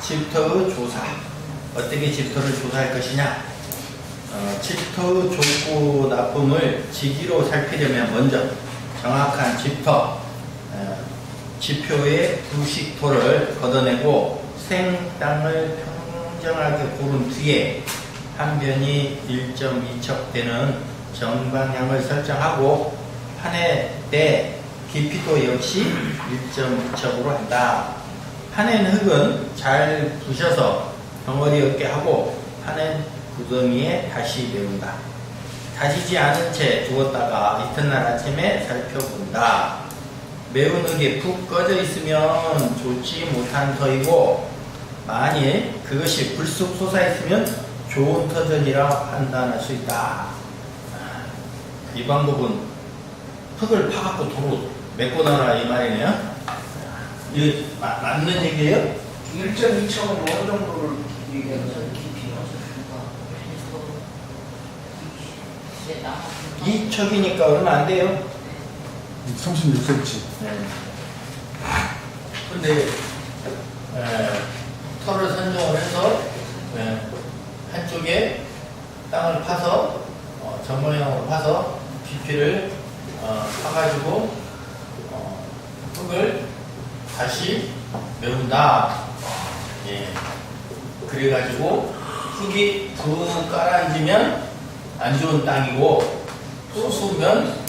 집터의 조사. 어떻게 집터를 조사할 것이냐? 집터의 좋고 나쁨을 지기로 살피려면 먼저 정확한 집터, 지표의 부식토를 걷어내고 생땅을 평정하게 고른 뒤에 한 변이 1.2척 되는 정방향을 설정하고 판의 때 깊이도 역시 1.2척으로 한다. 파낸 흙은 잘 부셔서 덩어리 없게 하고 파낸 구덩이에 다시 메운다. 다지지 않은 채 두었다가 이튿날 아침에 살펴본다. 메운 흙이 푹 꺼져 있으면 좋지 못한 터이고 만일 그것이 불쑥 솟아있으면 좋은 터전이라 판단할 수 있다. 이 방법은 흙을 파갖고 도로 메꿔놔라 이 말이네요. 이게 맞는 얘기예요? 1.2척은 어느 정도를 얘기하는 거예요? 이 척이니까 얼마 안 돼요? 36cm. 근데 털을 선정을 해서 한쪽에 땅을 파서 정방향으로 파서 깊이를 파가지고 흙을 다시 메운다. 예. 그래가지고 흙이 푹 깔아앉으면 안 좋은 땅이고 솟아오르면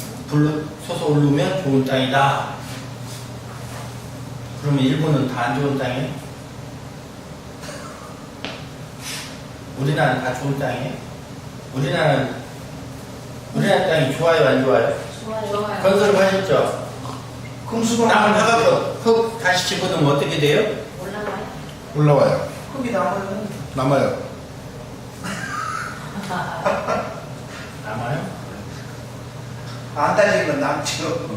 좋은 땅이다. 그러면 일본은 다 안 좋은 땅이에요? 우리나라는 다 좋은 땅이에요? 우리나라 땅이 좋아요, 안 좋아요? 좋아요. 건설을 하셨죠? 금수건 땅을 파갖고 흙 다시 집어넣으면 어떻게 돼요? 올라가요? 올라와요. 흙이 남으면 남아요. 남아요? 안 따지는 건 남죠.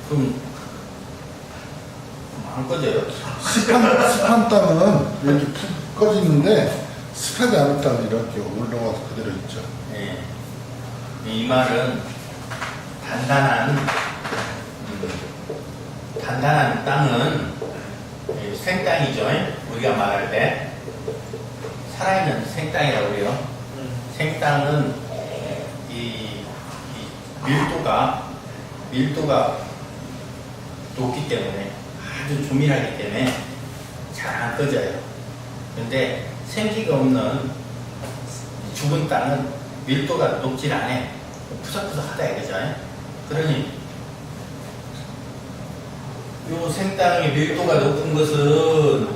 그럼 안 꺼져요? 습한 땅은 이렇게 푹 꺼지는데 습하지 않은 땅은 이렇게 올라와서 그대로 있죠. 예. 이 말은 단단한 땅은 생땅이죠. 우리가 말할 때 살아있는 생땅이라고 그래요. 생땅은 이 밀도가 높기 때문에 아주 조밀하기 때문에 잘 안 꺼져요. 근데 생기가 없는 죽은 땅은 밀도가 높질 않아. 푸석푸석하다 이거죠. 그러니 요 생땅의 밀도가 높은 것은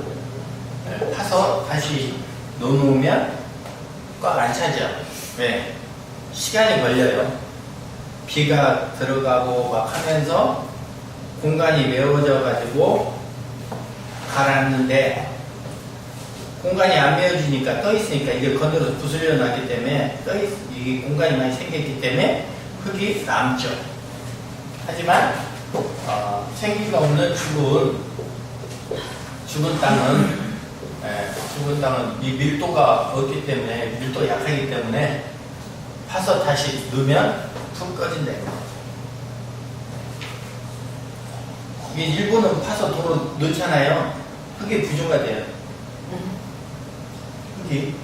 파서 다시 넣어놓으면 꽉 안 차죠. 왜? 시간이 걸려요. 비가 들어가고 막 하면서 공간이 메워져 가지고 가라앉는데 공간이 안 메워지니까 떠 있으니까 이게 건드려서 부스려 놨기 때문에 이 공간이 많이 생겼기 때문에 흙이 남죠. 하지만 생기가 없는 죽은 땅은 이 밀도가 없기 때문에 밀도가 약하기 때문에 파서 다시 넣으면 푹 꺼진다. 이게 일본은 파서 도로 넣잖아요. 흙이 부조가 돼요. 흙이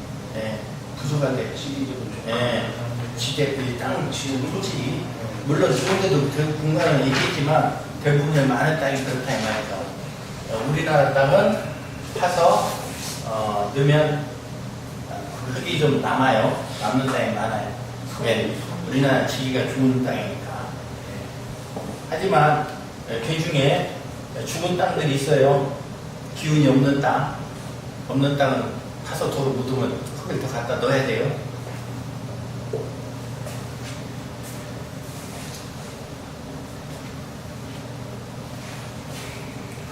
부조가 돼요. 지대 땅 지금 솔직히 물론 좋은 데도 공간은 있겠지만 대부분의 많은 땅이 그렇다 이 말이죠. 우리나라 땅은 파서 넣으면 흙이 좀 남아요. 남는 땅이 많아요. 왜? 우리나라 지기가 좋은 땅이니까. 하지만 개중에 죽은 땅들이 있어요. 기운이 없는 땅. 없는 땅은 파서 도로 묻으면 흙을 더 갖다 넣어야 돼요.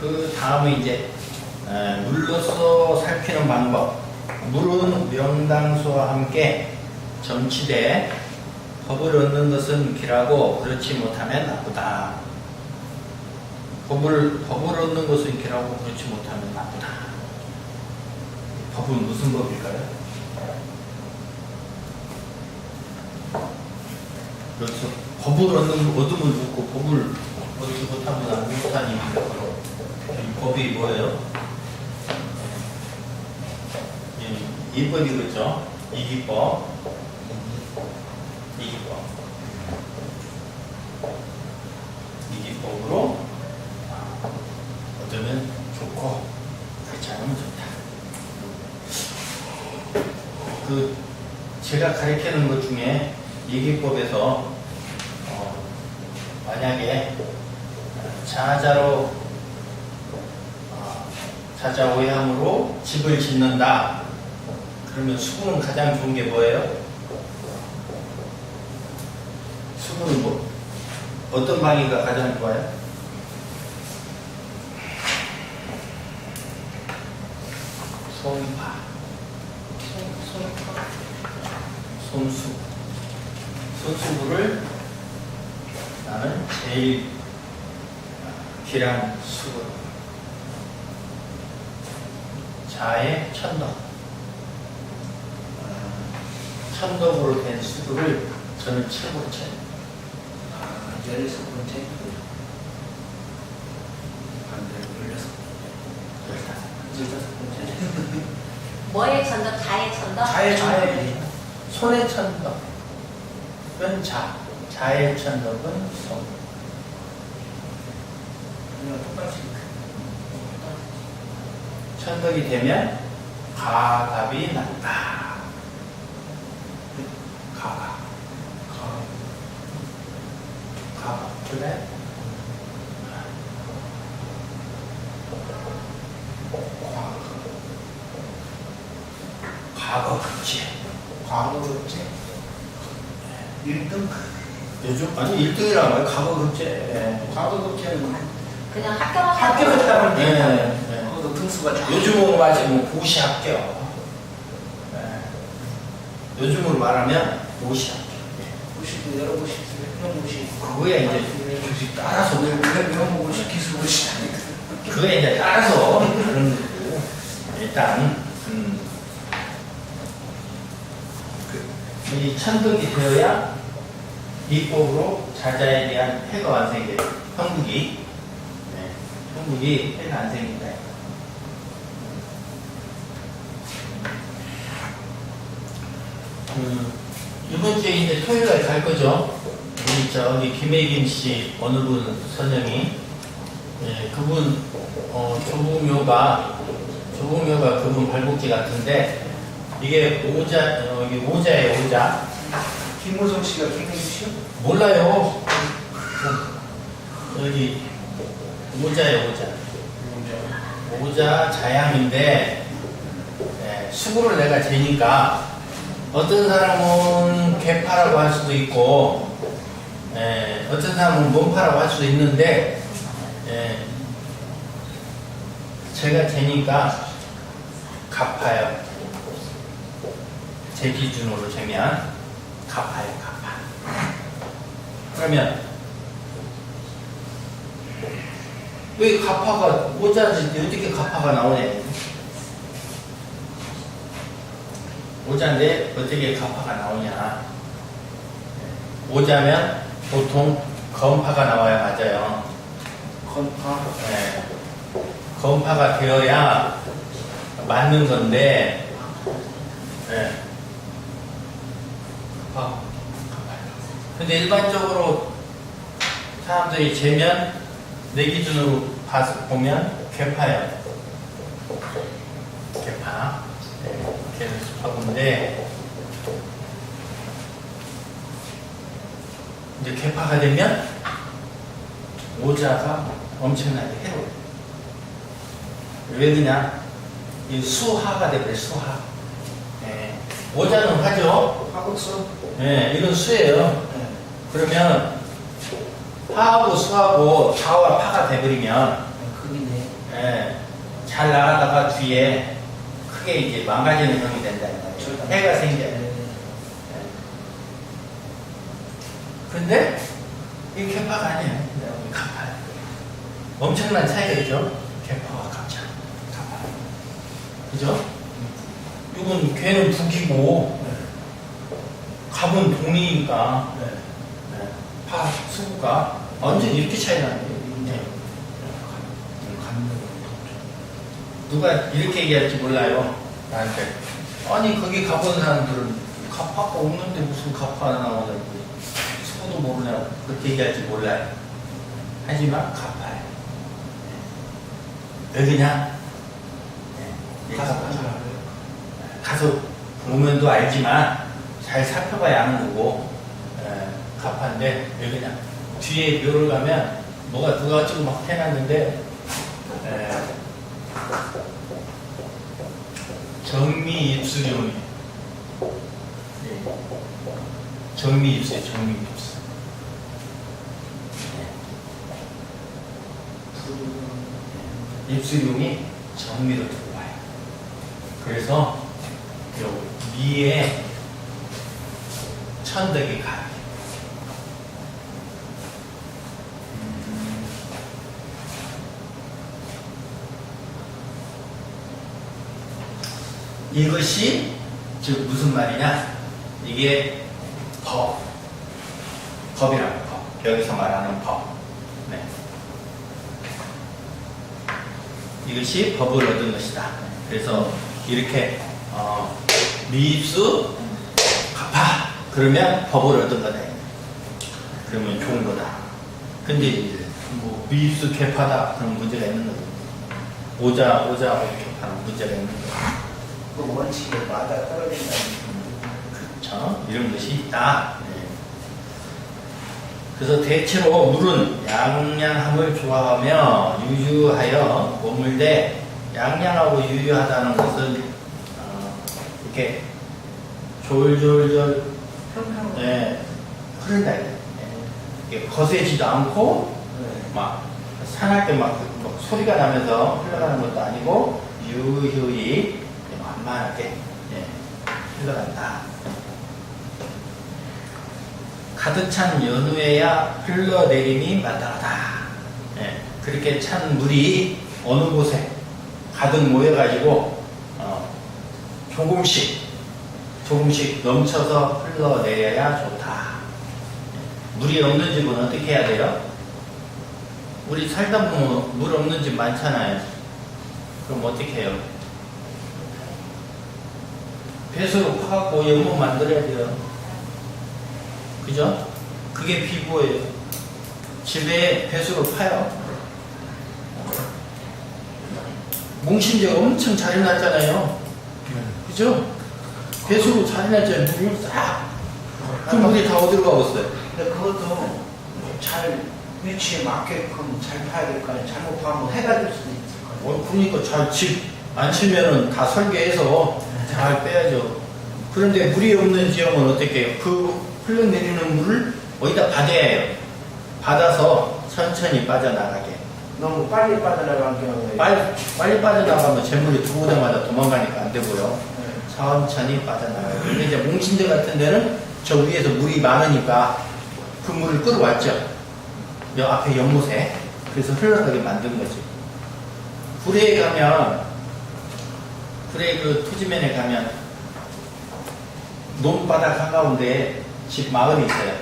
그 다음에 이제 물로서 살피는 방법. 물은 명당수와 함께 점치되 법을 얻는 것은 길하고 그렇지 못하면 나쁘다. 법을 얻는 것은 길하고 그렇지 못하면 나쁘다. 법은 무슨 법일까요? 여기서 법을 얻으면 좋고 법을 얻지 못하면 안 못하니 이 법이 뭐예요? 이법이겠죠. 이기법. 이기법으로 얻으면 좋고 그렇지 않으면 좋다. 제가 가르치는 것 중에 이기법에서 만약에 자자오해함으로 집을 짓는다. 그러면 수구는 가장 좋은 게 뭐예요? 수구는 어떤 방위가 가장 좋아요? 손파. 손수구를 나는 제일 귀한 수구. 자의 천덕으로 된 수구를 저는 최고로 쳐요. 16번째. 반대로 16번째. 뭐의 천덕? 자의 천덕? 자의 손의 천덕은 자의 천덕은 손. 그냥 똑같이. 천덕이 되면 가갑이 난다. 가갑. 그래? 과거급제. 과거급제. 1등. 요즘 아니 1등이라고 해요. 과거급제. 과거급제는 그냥 합격하면 합격했다면 네. 돼. 그것도 등수가 잘. 요즘으로 말하면 고시 합격. 요즘으로 말하면 고시 합격. 90도 여러 곳이 있어요. 그런 곳이. 그거야 이제 따라서 그런 곳이 기술고시 아니까. 그거에 이제 따라서 그런 거고 일단 이 천덕이 되어야 이법으로 자자에 대한 해가 완성이 돼요. 형국이 해가 안 생긴다. 이번 주에 이제 토요일날 갈 거죠. 우리 저기 김혜김 씨 어느 분 선생이 그분 조부묘가 그분 발복지 같은데 이게 오자예요. 오자. 김호성 씨가 김혜주 씨요? 몰라요. 여기 오자예요. 오자 자양인데 수구를 내가 재니까 어떤 사람은 개파라고 할 수도 있고 어떤 사람은 몸파라고 할 수도 있는데 제가 재니까 가파요. 제 기준으로 재면 가파요. 가파. 그러면 왜 가파가 오자지 어떻게 가파가 나오냐? 오자인데 어떻게 가파가 나오냐? 오자면 보통 건파가 나와야 맞아요. 건파. 건파가 되어야 맞는 건데, 근데 일반적으로 사람들이 재면 내 기준으로 보면 개파예요. 개파. 개는 수파구인데 이제 개파가 되면 오자가 엄청나게 해로워요. 왜 그냥 이 수하가 되버려. 수하. 오자는 화죠. 화국수. 이건 수예요. 그러면 파하고 수하고 자와 파가 돼버리면 크기네. 잘 나가다가 뒤에 크게 이제 망가지는 형이 된다. 해가 생겨요. 근데 이게 개파가 아니에요. 가파요. 엄청난 차이가 있죠. 개파와 갑자. 가파요. 그죠? 이건 개는 북이고 갑은 동이니까 파, 수구가 완전 이렇게 차이 나는 거예요. 누가 이렇게 얘기할지 몰라요. 나한테. 아니 거기 가본 사람들은 가파가 없는데 무슨 가파 하나 나오냐고 수고도 모르냐고 그렇게 얘기할지 몰라요. 하지만 가파예요. 여기냐? 가서 보면도 알지만 잘 살펴봐야 하는 거고 가파인데 여기냐? 뒤에 묘를 가면 뭐가 누가 지금 막 해놨는데 정미 입술용이 정미 입술, 정미 입술. 입술용이 정미로 들어와요. 그래서 요 미에 천덕이 가요. 이것이 즉 무슨 말이냐? 이게 법이라고 법. 여기서 말하는 법. 네. 이것이 법을 얻은 것이다. 그래서 이렇게 미입수 갚아 그러면 법을 얻은 거다. 그러면 좋은 거다. 근데 이제 뭐 미입수 개파다 그런 문제가 있는 거죠. 오자 개파는 문제가 있는 거죠. 그 원칙에 맞아 떨어진다. 그렇죠. 이런 것이 있다. 네. 그래서 대체로 물은 양양함을 좋아하며 유유하여 머물되 양양하고 유유하다는 것은 이렇게 졸졸졸 흐른다. 이게 거세지도 않고 막 산할 때 막 소리가 나면서 흘러가는 것도 아니고 유유히 만만하게 흘러간다. 가득 찬 연후에야 흘러내림이 마땅하다. 그렇게 찬 물이 어느 곳에 가득 모여가지고 조금씩 넘쳐서 흘러내려야 좋다. 물이 없는 집은 어떻게 해야 돼요? 우리 살다 보면 물 없는 집 많잖아요. 그럼 어떻게 해요? 배수로 파갖고 연못 만들어야 돼요. 그죠? 그게 비보예요. 집에 배수로 파요. 몽신제가 엄청 잘 해놨잖아요. 그죠? 배수로 잘 해놨잖아요. 물을 싹. 그 물이 다 어디로 가겠어요? 근데 그것도 잘 위치에 맞게끔 잘 파야 될 거 아니에요. 잘못 파면 해가 될 수도 있을 거예요. 그러니까 잘 집 안 치면은 다 설계해서 잘 빼야죠. 그런데 물이 없는 지역은 어떻게 해요? 그 흘러내리는 물을 어디다 받아야 해요. 받아서 천천히 빠져나가게. 너무 빨리 빠져나간 경우에 빨리 빠져나가면 재물이 들어오자마자 도망가니까 안 되고요. 천천히 빠져나가요. 근데 이제 몽신대 같은 데는 저 위에서 물이 많으니까 그 물을 끌어왔죠. 여 앞에 연못에. 그래서 흘러가게 만든 거지. 구례에 가면, 구례 그 토지면에 가면 논바닥 한가운데 집 마을이 있어요.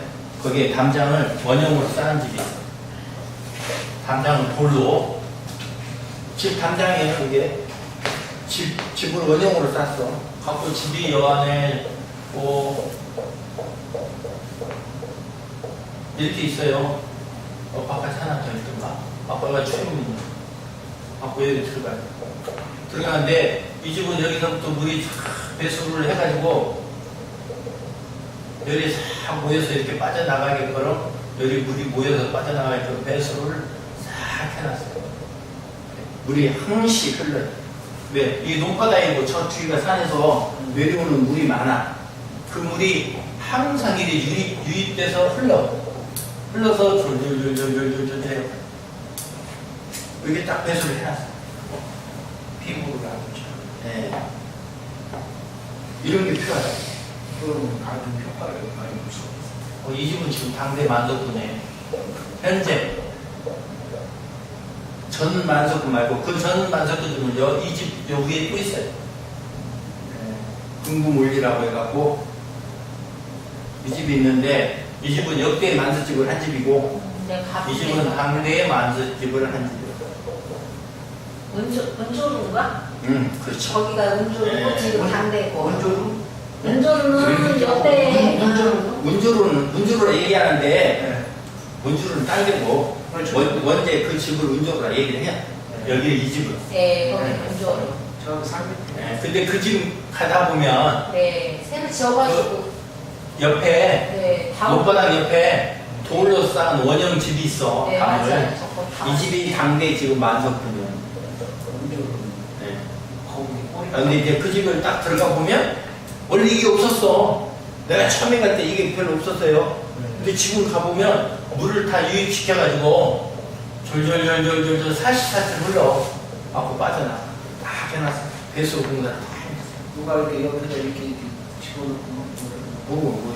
거기에 담장을 원형으로 쌓은 집이 있어요. 담장은 돌로. 집 담장에는 이게 집을 원형으로 쌌어. 갖고 집이 여 안에 이렇게 있어요. 바깥에 하나 더 있던가. 아빠가 처음 갖고 여기 들어가요. 들어가는데 이 집은 여기서부터 물이 싹 배수를 해가지고 열이 싹 모여서 이렇게 빠져나가게끔 열이 물이 모여서 빠져나가게끔 배수를 싹 해놨어요. 물이 항시 흘러요. 왜? 이 논바다이고 저 뒤가 산에서 내려오는 물이 많아. 그 물이 항상 이렇게 유입돼서 흘러서 졸졸졸졸졸졸 해요. 여기 딱 배수를 해놨어요. 피부를 하고 있죠. 네. 이런 게 필요하다. 그럼 아주 효과를 많이 볼 수 있어요. 이 집은 지금 당대 만석군에 현재 전 만석군 말고 그 전 만석군은 이 집 요 위에 또 있어요. 금구몰리라고 해갖고 이 집이 있는데 이 집은 역대 만석집을 한 집이고 이 집은 당대의 만석집을 한 집이에요. 은조루인가? 그렇죠. 거기가 은조루고 네. 지금 당대고. 원조로? 은조루는 옆에 운주로 얘기하는데 네. 운주로는 딴 데고 그렇죠. 원제 그 집을 운주로라 얘기를 해요. 여기 이 집은. 네, 거기 네. 은조루. 저 상대. 네, 근데 그 집 가다 보면 네, 새로 지어가지고. 옆에 네, 못바닥 옆에 돌로 쌓은 원형 집이 있어. 네, 방을. 맞아요. 저거 다. 이 집이 당대 지금 만석군요. 원조로. 네. 거기 꼬리가. 근데 이제 그 집을 딱 들어가 보면 원래 이게 없었어. 내가 처음에 갈 때 이게 별로 없었어요. 근데 지금 가보면 물을 다 유입시켜가지고 졸졸졸졸졸 살살살 흘러. 하고 빠져나. 다 해놨어. 배수 공간 다 해놨어. 누가 이렇게 옆에다 이렇게 집어넣고 뭐,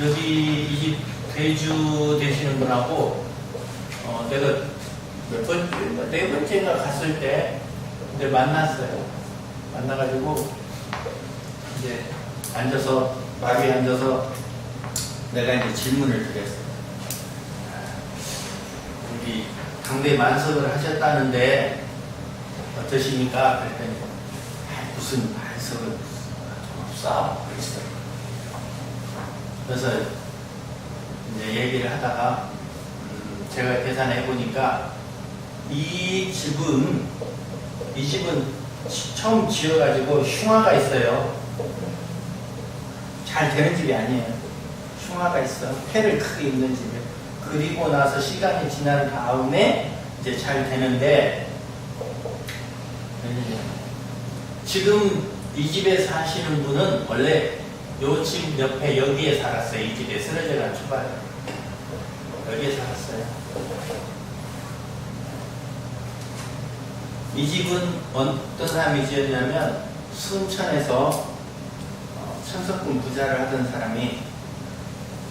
여기 이 집 대주 되시는 분하고, 내가 네 번째인가 갔을 때, 근데 만났어요. 만나가지고, 이제 앉아서, 마루에 앉아서 내가 이제 질문을 드렸어요. 여기 강대 만석을 하셨다는데, 어떠십니까? 그랬더니, 무슨 만석을 없어. 그래서 이제 얘기를 하다가 제가 계산해 보니까 이 집은 처음 지어가지고 흉화가 있어요. 잘 되는 집이 아니에요. 흉화가 있어. 폐를 크게 입는 집이에요. 그리고 나서 시간이 지난 다음에 이제 잘 되는데 지금 이 집에 사시는 분은 원래 요 집 옆에 여기에 살았어요. 이 집에 쓰러져간 초반에 여기에 살았어요. 이 집은 어떤 사람이 지었냐면 순천에서 천석군 부자를 하던 사람이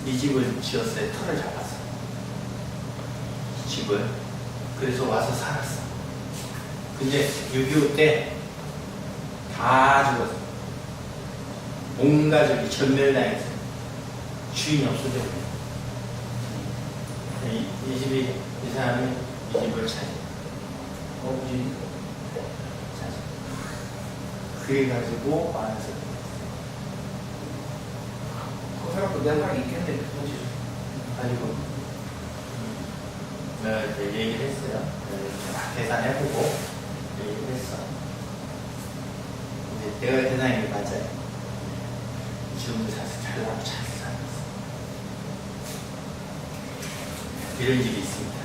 이 집을 지었어요. 터를 잡아서 집을. 그래서 와서 살았어. 근데 6.25 때 다 죽었어. 온 가족이 전멸당했어. 주인이 없어져. 이 집이, 이 사람이 이 집을 찾아. 어디 찾아. 그래가지고 와서. 그 사람도 내가 있겠네. 그거지. 가지고, 내가 이제 얘기를 했어요. 막 계산해보고, 얘기를 했어. 이제 내가 계산한 게 맞아요. 지금도 사실 잘 나고 잘 살았어. 이런 집이 있습니다.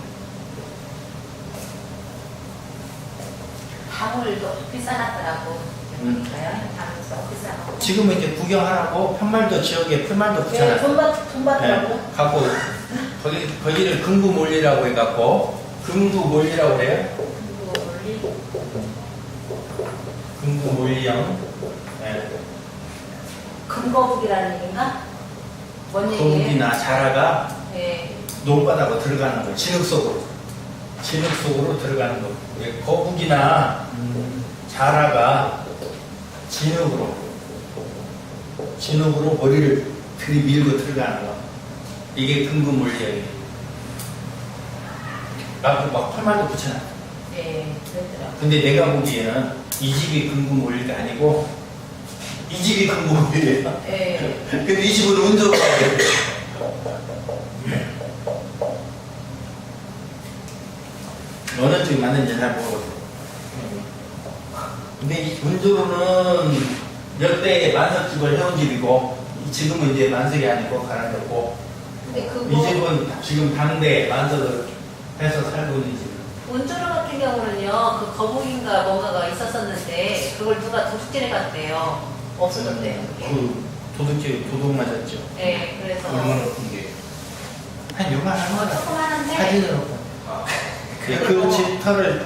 방울도 비싸놨더라고. 음. 방울도 비싸고. 지금은 이제 구경하라고 편말도 지역에 편말도 네, 붙여놨어. 돈 받더라고. 갖고 거기를 금구몰리라고 해갖고 금구몰리라고 그래요. 그리고 올리고. 금구몰리형. 네. 금거북이라는 얘기인가? 뭔 얘기예요? 거북이나 자라가 네. 논바닥으로 들어가는 거예요. 진흙 속으로. 진흙 속으로 들어가는 거. 거북이나 자라가 진흙으로 머리를 들이밀고 들어가는 거. 이게 금구몰리형이에요. 막 팔만도 붙여놔. 네, 그랬더라고. 근데 내가 보기에는 이 집이 금구몰리가 아니고 이 집이 금구몰리예요. 네. 근데 이 집은 운조로 가야 돼. 어느 쪽이 맞는지 잘 모르겠어요. 근데 이 운조로는 몇 대의 만석집을 해온 집이고 지금은 이제 만석이 아니고 가라앉았고 근데 이 집은 지금 당대 만석을 해서 살고 있는 집. 운조로 같은 경우는요, 그 거북인가 뭔가가 있었었는데 그걸 누가 도둑질해 갔대요. 없어졌대요. 그게. 그 도둑 맞았죠. 네, 그래서 얼마나 큰 게. 한 요만한 거다. 조그만한데 사진으로. 그 집터를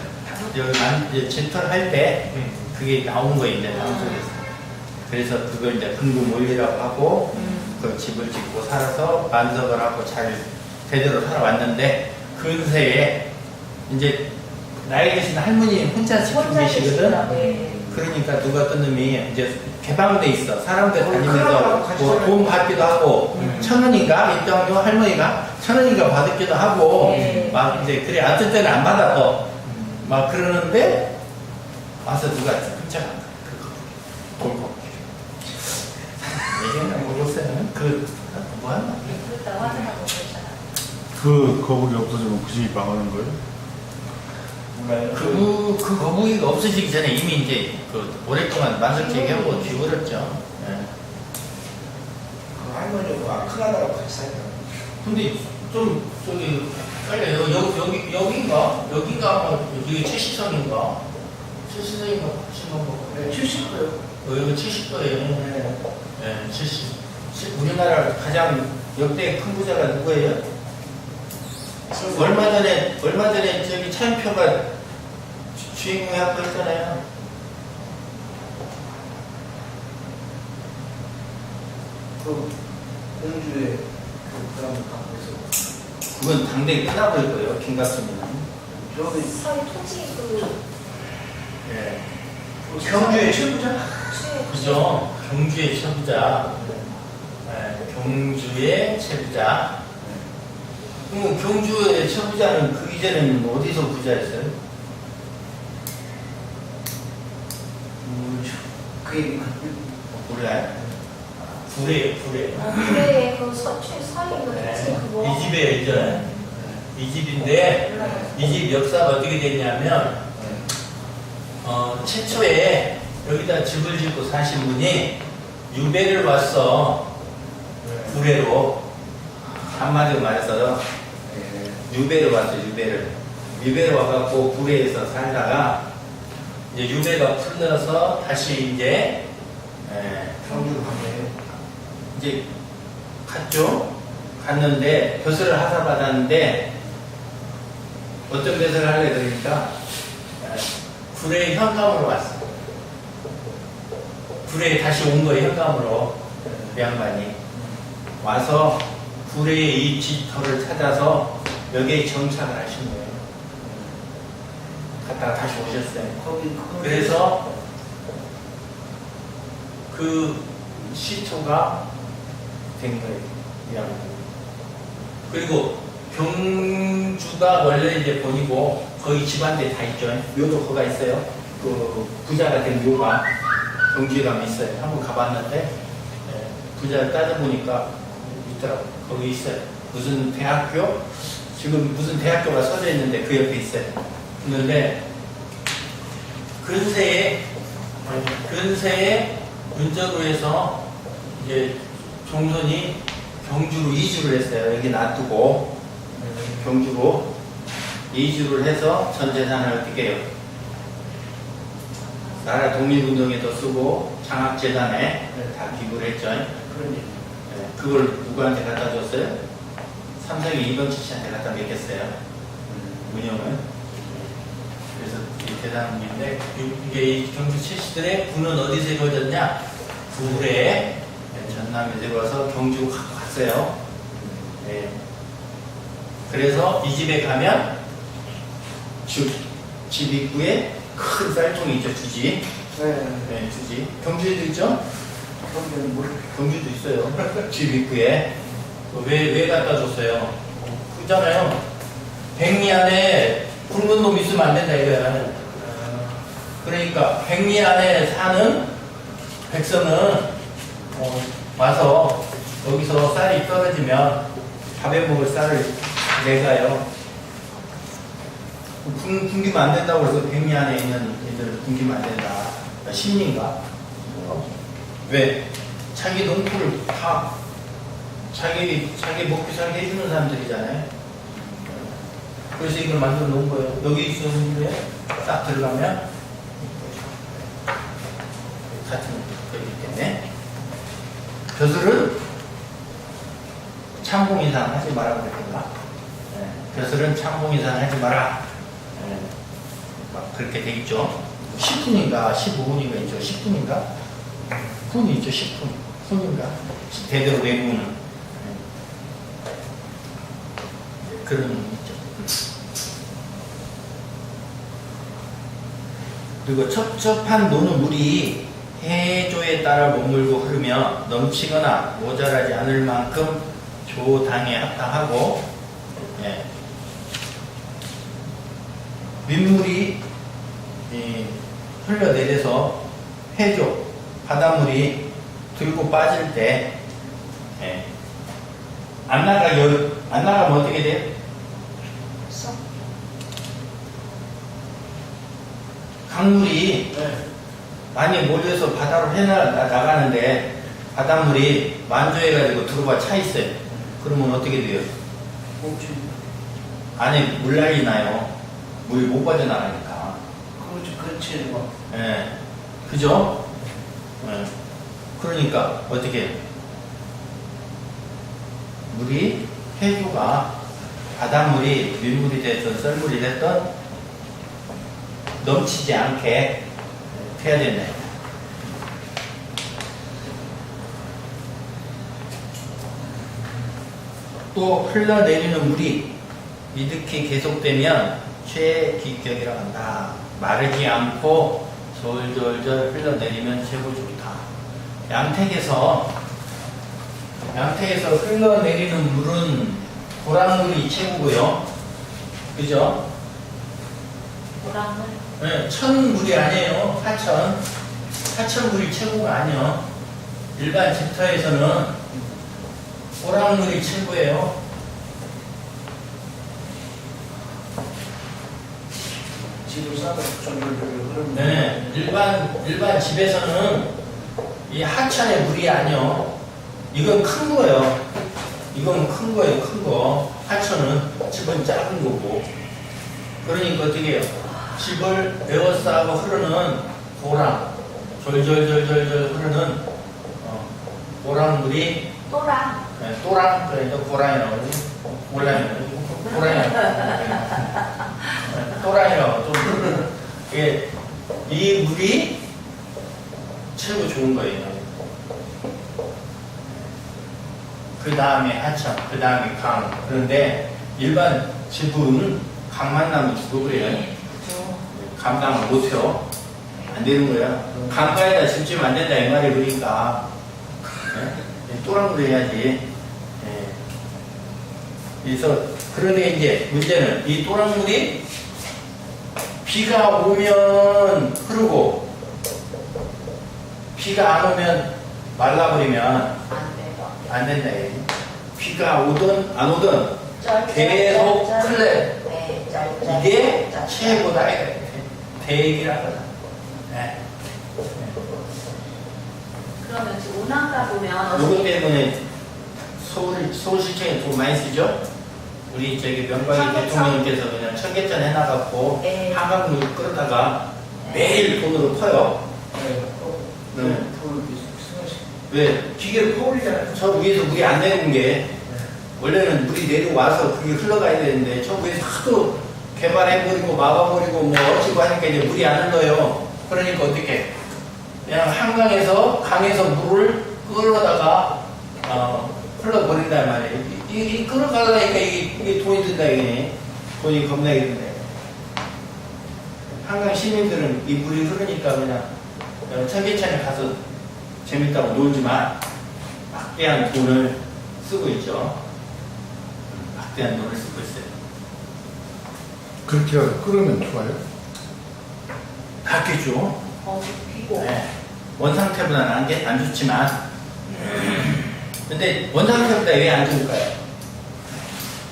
집터를 할 때 그게 나온 거예요. 이제 방송에서. 그래서 그걸 이제 금구몰리라고 하고 그 집을 짓고 살아서 만석을 하고 잘 제대로 살아왔는데 근세에 이제 나이 드신 할머니 혼자 지키고 계시거든. 네. 그러니까 누가 떤 놈이 이제 개방돼 있어. 사람들 다니면서 클럽하고 같이 뭐 돈 받기도 하고 1,000원인가 입장료 할머니가 1,000원인가 받기도 하고 네. 막 이제 그래 어떤 때는 안 받아서 막 그러는데 와서 누가 훔쳐간다. 돌고 얘기는 모르겠어요. 그 뭐하나? 그렇다고 하더라고 그랬잖아. 그 거북이 없어지면 그 집이 망하는 거예요? 몰라요. 그 거북이가 없어지기 전에 이미 이제 그 오랫동안 만석지게 하고 지워졌죠. 예. 그 할머니가 큰아들하고 같이 살더라고. 근데 좀 저기 빨리요. 여기인가? 여기 70성인가? 70성인가? 80성인가? 네, 70도요. 여기 70도예요. 네, 70. 우리나라 가장 역대 큰 부자가 누구예요? 얼마 전에 저기 차인표가 주인공이 하고 했잖아요. 그 공주의 그 드라마 갖고 있어. 그건 당대에 끝나버릴 거예요. 김갑수는. 저기 서희 토지 그 예. 경주의 최부자? 그죠? 경주의 최부자. 예, 경주의 최부자. 그럼 경주의 최부자는 그 이전에는 어디서 부자였어요? 그 얘기 몰라요? 구례. 그래 그 서초에 서희 그 토지 그거 이 집에 이제 이 집인데 몰라요. 이 집 역사가 어떻게 됐냐면 최초에 여기다 집을 짓고 사신 분이 유배를 왔어. 구례로 한마디로 말해서 유배를 왔어. 유배를 와갖고 구례에서 살다가 이제 유배가 풀려서 다시 이제 경주로 간 거예요. 이제 갔죠. 갔는데 벼슬을 하사받았는데 어떤 벼슬을 하려 그러니까 구례 현감으로 왔어. 구례에 다시 온 거예요. 현감으로 그 양반이 와서 구례의 이 지터를 찾아서 여기에 정착을 하신 거예요. 갔다가 다시 오셨어요. 거기 그래서 그 시초가 된 거예요. 이 양반. 그리고 경주가 원래 이제 본이고 거기 집안대 다 있죠. 묘도 거가 있어요. 그 부자가 된 묘가 경주에 가면 있어요. 한번 가봤는데 부자 따져보니까 있더라고. 거기 있어요. 무슨 대학교? 지금 무슨 대학교가 써져 있는데 그 옆에 있어요. 있는데 근세에 문적으로해서 이제 종손이 경주로 이주를 했어요. 여기 놔두고 경주로 이주를 해서 전 재산을 어떻게 해요? 나라 독립운동에도 쓰고 장학재단에 다 기부를 했죠. 그러니 그걸 누구한테 갖다 줬어요? 삼성이 이병치 씨한테 갖다 맡겼어요. 운영은. 그래서 이 대단한 분인데 이게 이 경주 최씨들의 부는 어디서 이루어졌냐? 구례 전남에 들어와서 경주 갖고 갔어요. 네. 그래서 이 집에 가면 집 입구에 큰 쌀통이 있죠. 주지. 네, 주지. 경주에도 있죠? 경주는 뭘 경주도 있어요. 집 입구에. 왜 갖다 줬어요? 그잖아요. 백리 안에 굶는 놈 있으면 안 된다 이거야. 그러니까 백리 안에 사는 백성은 와서 여기서 쌀이 떨어지면 밥에 먹을 쌀을 내가요. 굶기면 안 된다고 해서 백리 안에 있는 애들 굶기면 안 된다. 심리인가? 왜? 자기 농토를 다 자기 먹고 살게 해주는 사람들이잖아요. 그래서 이걸 만들어 놓은 거예요. 여기 있었는데 딱 들어가면 같은 거기 때문에 벼슬은 참공 이상 하지 마라 그랬던가? 벼슬은 참공 이상 하지 마라. 막 그렇게 돼 있죠. 10분인가 15분인가 있죠. 10분인가? 분이 있죠. 10분. 분인가? 대대로 외우는 그런 놈이 있죠. 그리고 첩첩한 노는 물이 해조에 따라 머물고 흐르며 넘치거나 모자라지 않을 만큼 조당에 합당하고, 예. 민물이 흘러내려서 해조, 바닷물이 들고 빠질 때, 예. 안 나가면 어떻게 돼요? 강물이 네. 많이 몰려서 바다로 나가는데 바닷물이 만조해가지고 들어와 차 있어요. 그러면 어떻게 돼요? 멈추. 안에 물난리 나요. 물이 못 빠져나가니까. 그렇지. 뭐. 예. 그죠? 예. 그러니까 어떻게 해요? 물이 해조가 바닷물이 민물이 됐든 썰물이 됐든 넘치지 않게 해야 된다. 또 흘러내리는 물이 이렇게 계속되면 최기격이라고 한다. 마르지 않고 졸졸졸 흘러내리면 최고 좋다. 양택에서 흘러내리는 물은 고랑물이 최고고요. 그죠? 고랑물? 네, 천물이 아니에요. 하천물이 최고가 아니요. 일반 집터에서는 고랑물이 최고예요. 집을 싸서 좀 흐르는. 네, 일반 집에서는 이 하천의 물이 아니요. 이건 큰 거예요. 이건 큰 거예요, 큰 거. 하천은 집은 작은 거고. 그러니까 어떻게 해요? 집을 에워싸고 흐르는 고랑, 졸졸졸졸 흐르는 고랑물이 또랑. 네, 또랑, 그러니까 고랑이라고 그러지. 고랑이라고. 또랑이라고 좀. 이게 이 물이 최고 좋은 거예요. 그 다음에 하천, 그 다음에 강. 그런데 일반 집은 강 만나면 죽어버려요. 감당을 못해요. 안 되는 거야. 강가에다 집지면 안 된다 이 말이 그러니까. 네? 또랑물 해야지. 네. 그래서 그런데 이제 문제는 이 또랑물이 비가 오면 흐르고 비가 안 오면 말라버리면 안 된다. 얘기. 비가 오든 안 오든 계속 흘러요. 이게 최고다. 대기라는 거다. 네. 그러면 지금 운항가 보면 요것 때문에 서울시청에 돈 많이 쓰죠? 우리 저기 명박이 청계천. 대통령께서 그냥 청계천 해놔갖고 네. 한강물 끌어다가 매일 돈으로 퍼요. 네. 왜? 기계를 퍼올리잖아요. 저 위에서 물이 안 내려온 게 원래는 물이 내려와서 그게 흘러가야 되는데 저 위에서 하도 개발해버리고 막아버리고 뭐 어찌고 하니까 이제 물이 안 흘러요. 그러니까 어떻게 그냥 한강에서 강에서 물을 끌어다가 흘러버린단 말이에요. 이 끌어가다니까 이게 돈이 든다 이게 돈이 겁나게 든다. 한강 시민들은 이 물이 흐르니까 그냥 청계천에 가서 재밌다고 놀지만 막대한 돈을 쓰고 있죠. 막대한 돈을 쓰고 있어요. 그렇게 끓으면 좋아요? 낫겠죠. 비고. 네. 원상태보다는 안 좋지만 근데 원상태보다 왜 안 좋을까요?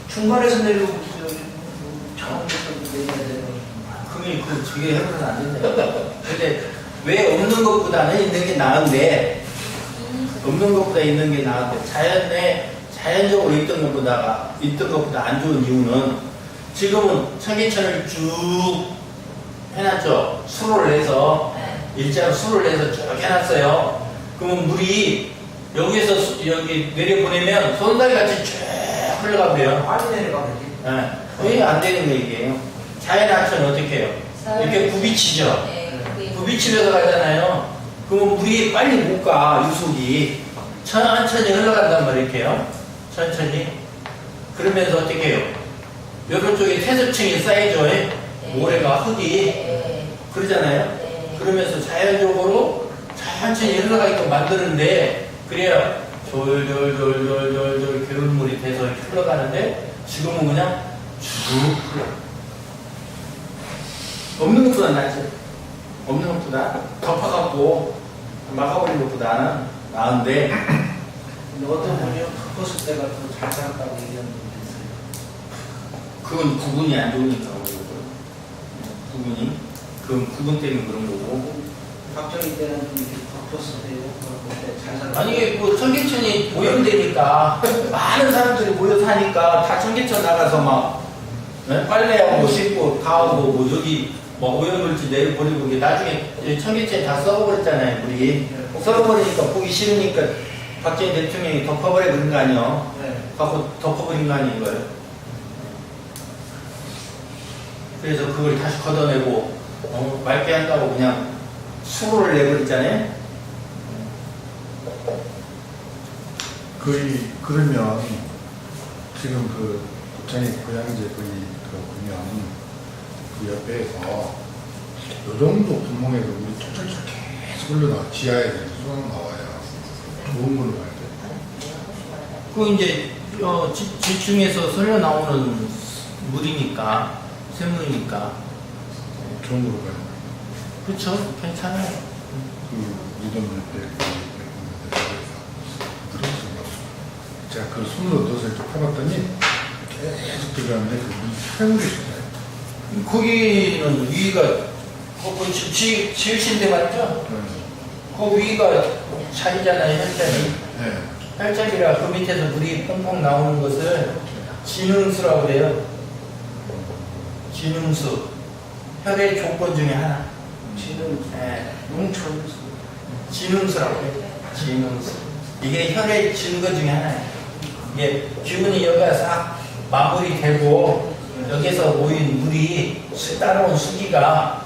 중간에서 내려오고 처음부터 내려야 되는. 그게 해보면 안 된다요. 근데 왜 없는 것보다는 있는 게 나은데 없는 것보다 있는 게 나은데 자연적으로 있던 것보다 안 좋은 이유는 지금은 청계천을 쭉 해놨죠. 수로를 내서 일자로 수로를 내서 쭉 해놨어요. 그러면 물이 여기에서 여기 내려보내면 손다리같이 쭉 흘러가고요. 많이 내려가겠지. 왜 안 되는 거예요 이게? 자연 하천은 어떻게 해요? 이렇게 굽이치죠. 굽이치면서 가잖아요. 그러면 물이 빨리 못 가, 유속이. 천천히 흘러간단 말이에요. 천천히. 그러면서 어떻게 해요? 여러 쪽에 퇴수층이 쌓이죠. 모래가 흙이. 그러잖아요. 네. 그러면서 자연적으로 천천히 흘러가게끔 만드는데 그래야 졸졸졸졸졸졸 개울물이 돼서 흘러가는데 지금은 그냥 쭉 흘러. 없는 것보다 낫지. 없는 것보다 덮어갖고 막아버린 것보다는 나은데 근데 어떤 분이 덮었을 때가 더 잘 살았다고 얘기하는 분도 있어요. 그건 구분이 안 좋으니까 그런 거고. 구분이 그건 구분 때문에 그런 거고. 박정희 때는 좀 이렇게 덮었을 때요. 그때 잘 살았다. 아니 뭐 청계천이 오염되니까 많은 사람들이 모여 사니까 다 청계천 나가서 막 네? 빨래하고 씻고 다 하고 뭐 여기 뭐 오염물질 내버리고 이게 나중에 청계천 다 썩어버렸잖아요 물이. 썩어버리니까 보기 싫으니까 박정희 대통령이 덮어버려버린 거 아니에요. 네. 갖고 덮어버린 거 아닌 거예요. 그래서 그걸 다시 걷어내고 맑게 한다고 그냥 수로를 내버렸잖아요. 거의 그러면 지금 그 부천이 고양제 거기 그 보면 그 옆에서 요 정도 구멍에서 물이 쫄쫄쫄 계속 흘러나와 지하에 쑥 나와요. 좋은 걸로 봐야 돼. 그 이제 지층에서 흘러 나오는 물이니까 샘물이니까 좋은 걸로 봐야 돼. 그렇죠 괜찮아요. 그 무덤을 제가 그 손으로 넣어서 이렇게 파봤더니 계속 들어가는데 그 물이 샘물이 있어요. 거기는 위가 그 지으신 데 맞죠? 그 위가 자리잖아요 혈자리. 네. 혈자리라 그 밑에서 물이 퐁퐁 나오는 것을 진흥수라고 그래요. 진흥수 혈의 조건 중에 하나. 지는 네. 농촌 진흥수라고 해요. 진흥수. 이게 혈의 증거 중에 하나예요. 이게 기운이 여기가 싹 마무리되고 여기서 모인 물이 따라온 수기가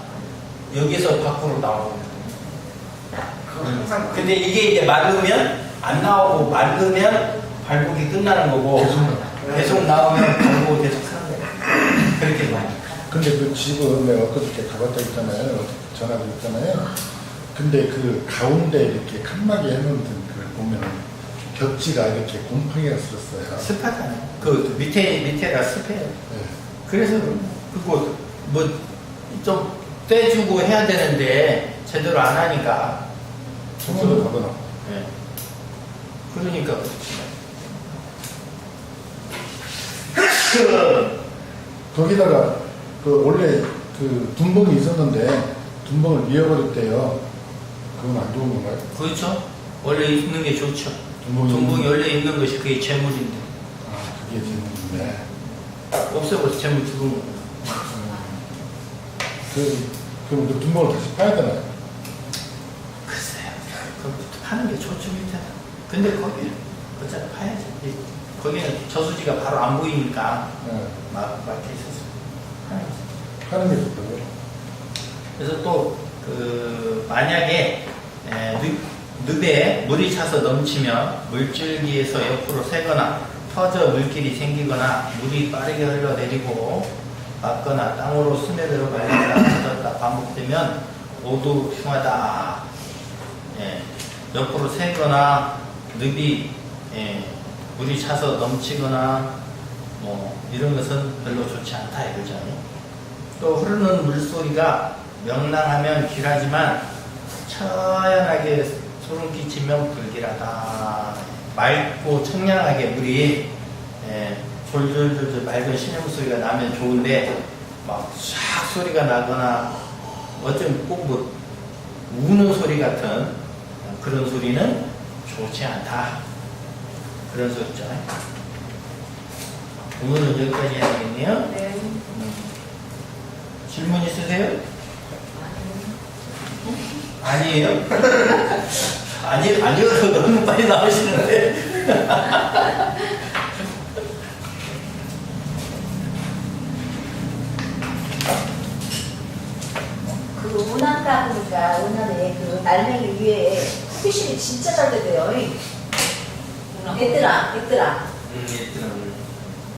여기서 밖으로 나오고. 항상 근데 이게 이제 맑으면 안 나오고 맑으면 발복이 끝나는 거고 계속 나오면 발복이 계속 하는 거예요. 그렇게 봐요. 근데 그 집은 내가 엊그저께 가봤다 했잖아요. 전화도 했잖아요. 근데 그 가운데 이렇게 칸막이 해놓은 그 보면 벽지가 이렇게 곰팡이가 쓸었어요. 습하잖아요. 그 밑에가 습해요. 네. 그래서 그거 뭐 좀 떼주고 해야 되는데 제대로 안 하니까. 청소도 받아놨고. 네. 그러니까 그렇지. 거기다가 그 원래 그 둔벙이 있었는데 둔벙을 미어버렸대요. 그건 안 좋은 건가요? 그렇죠. 원래 있는 게 좋죠. 둔벙이 동봉이 원래 있는 것이 그게 재물인데 아, 그게 재밌는데. 없애버려서 재물 죽은 거. 그럼 그 둔벙을 다시 파야 되나요? 글쎄요. 그것부터 파는 게 좋죠 밑에다. 근데 거기 어차피 파야지. 거기는 저수지가 바로 안 보이니까 네. 막혀 있어서 파야지. 파는 게 좋다고요? 그래서 또 만약에 늪에 물이 차서 넘치면 물줄기에서 옆으로 새거나 터져 물길이 생기거나 물이 빠르게 흘러내리고 맞거나 땅으로 스며들어 말리다 터졌다 반복되면 모두 흉하다. 예, 옆으로 새거나 늪이 물이 차서 넘치거나 뭐 이런 것은 별로 좋지 않다 이거죠. 또 흐르는 물소리가 명랑하면 길하지만 처연하게 소름 끼치면 불길하다. 맑고 청량하게 물이 졸졸졸졸 맑은 신음소리가 나면 좋은데 막 샥 소리가 나거나 어쩌면 꼭 뭐 우는 소리 같은 그런 소리는 좋지 않다. 그런 소리죠. 오늘은 여기까지 해야겠네요. 네. 질문 있으세요? 아니에요? 아니어도 너무 빨리 나오시는데. 그 운항 가보니까 운항에 그 날맹이 위에 후비실이 진짜 잘 되대요. 얘들아. 얘들은